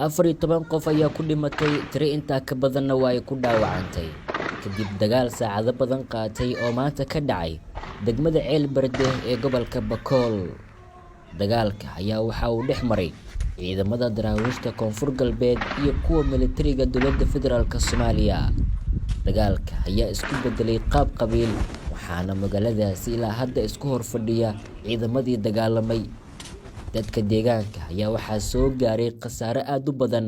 afar 10 qof ayaa ku dhimatay tiro inta ka badanna way ku dhaawacantay kadib dagaal saacado badan qaatay oo maanta ka dhacay degmada Ceelbarde ee gobolka Bakool. Dagaalka ayaa waxa uu dhex maray ciidamada daraawiishta Koonfur Galbeed iyo kuwa militariga dowladda federaalka Soomaaliya. Dagaalka ayaa isku bedelay qaab qabiil waxaana magaaladaasi ilaa hadda isku hor fadhiya ciidamadii dagaalamay. dadka deegaanka ayaa waxaa soo gaaray khasaare aad u badan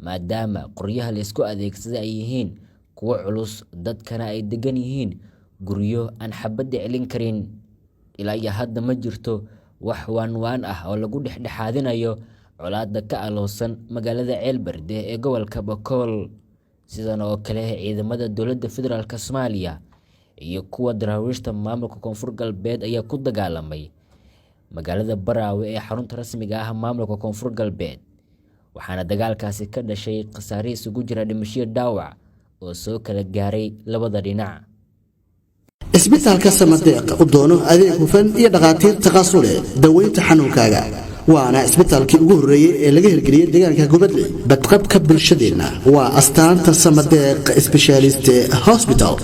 maadaama qoryaha la isku adeegsaday ay yihiin kuwa culus dadkana ay degan yihiin guryo aan xabad celin karin. ilaa iyo hadda ma jirto wax waan ah oo lagu dhexdhexaadinayo colaadda ka aloosan magaalada Ceelbarde ee gobolka Bakool. sidan oo kale ciidamada dowladda federaalka Soomaaliya iyo kuwa daraawiishta maamulka Koonfur Galbeed ayaa ku dagaalamay magaalada Baraawe ee xarunta rasmiga ah maamulka Koonfur Galbeed waxaana dagaalkaasi ka dhashay khasaare isugu jira dhimasho dhaawac oo soo kala gaaray labada dhinac. isbitaalka Samadeeq u doono adeeg hufan iyo dhaqaatiir takhasus leh daweynta xanuunkaaga waana isbitaalkii ugu horeeyay ee laga hirgeliyay deegaanka Gubadle badqabka bulshadeena waa astaanta Samadeeq Specialist Hospital.